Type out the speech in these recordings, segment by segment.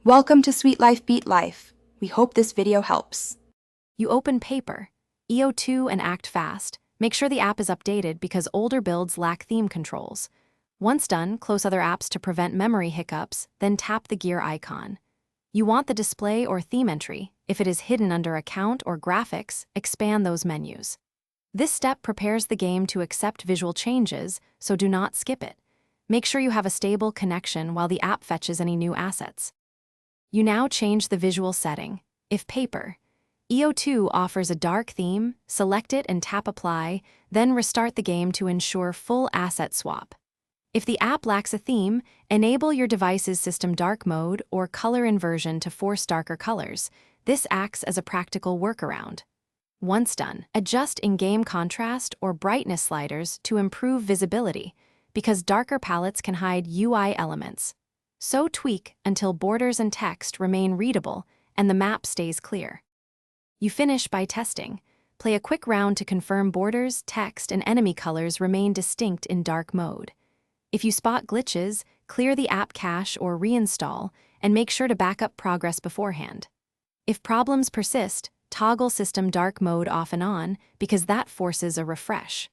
Welcome to Sweet Life Beat Life. We hope this video helps. You open Paper, EO2 and act fast. Make sure the app is updated because older builds lack theme controls. Once done, close other apps to prevent memory hiccups, then tap the gear icon. You want the display or theme entry. If it is hidden under Account or Graphics, expand those menus. This step prepares the game to accept visual changes, so do not skip it. Make sure you have a stable connection while the app fetches any new assets. You now change the visual setting. If Paper, EO2 offers a dark theme, select it and tap Apply, then restart the game to ensure full asset swap. If the app lacks a theme, enable your device's system dark mode or color inversion to force darker colors. This acts as a practical workaround. Once done, adjust in-game contrast or brightness sliders to improve visibility, because darker palettes can hide UI elements. So tweak until borders and text remain readable and the map stays clear. You finish by testing. Play a quick round to confirm borders, text, and enemy colors remain distinct in dark mode. If you spot glitches, clear the app cache or reinstall, and make sure to back up progress beforehand. If problems persist, toggle system dark mode off and on because that forces a refresh.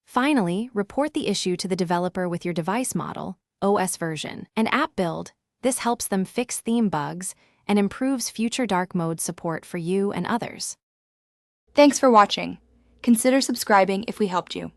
Finally, report the issue to the developer with your device model, OS version, and app build. This helps them fix theme bugs and improves future dark mode support for you and others. Thanks for watching. Consider subscribing if we helped you.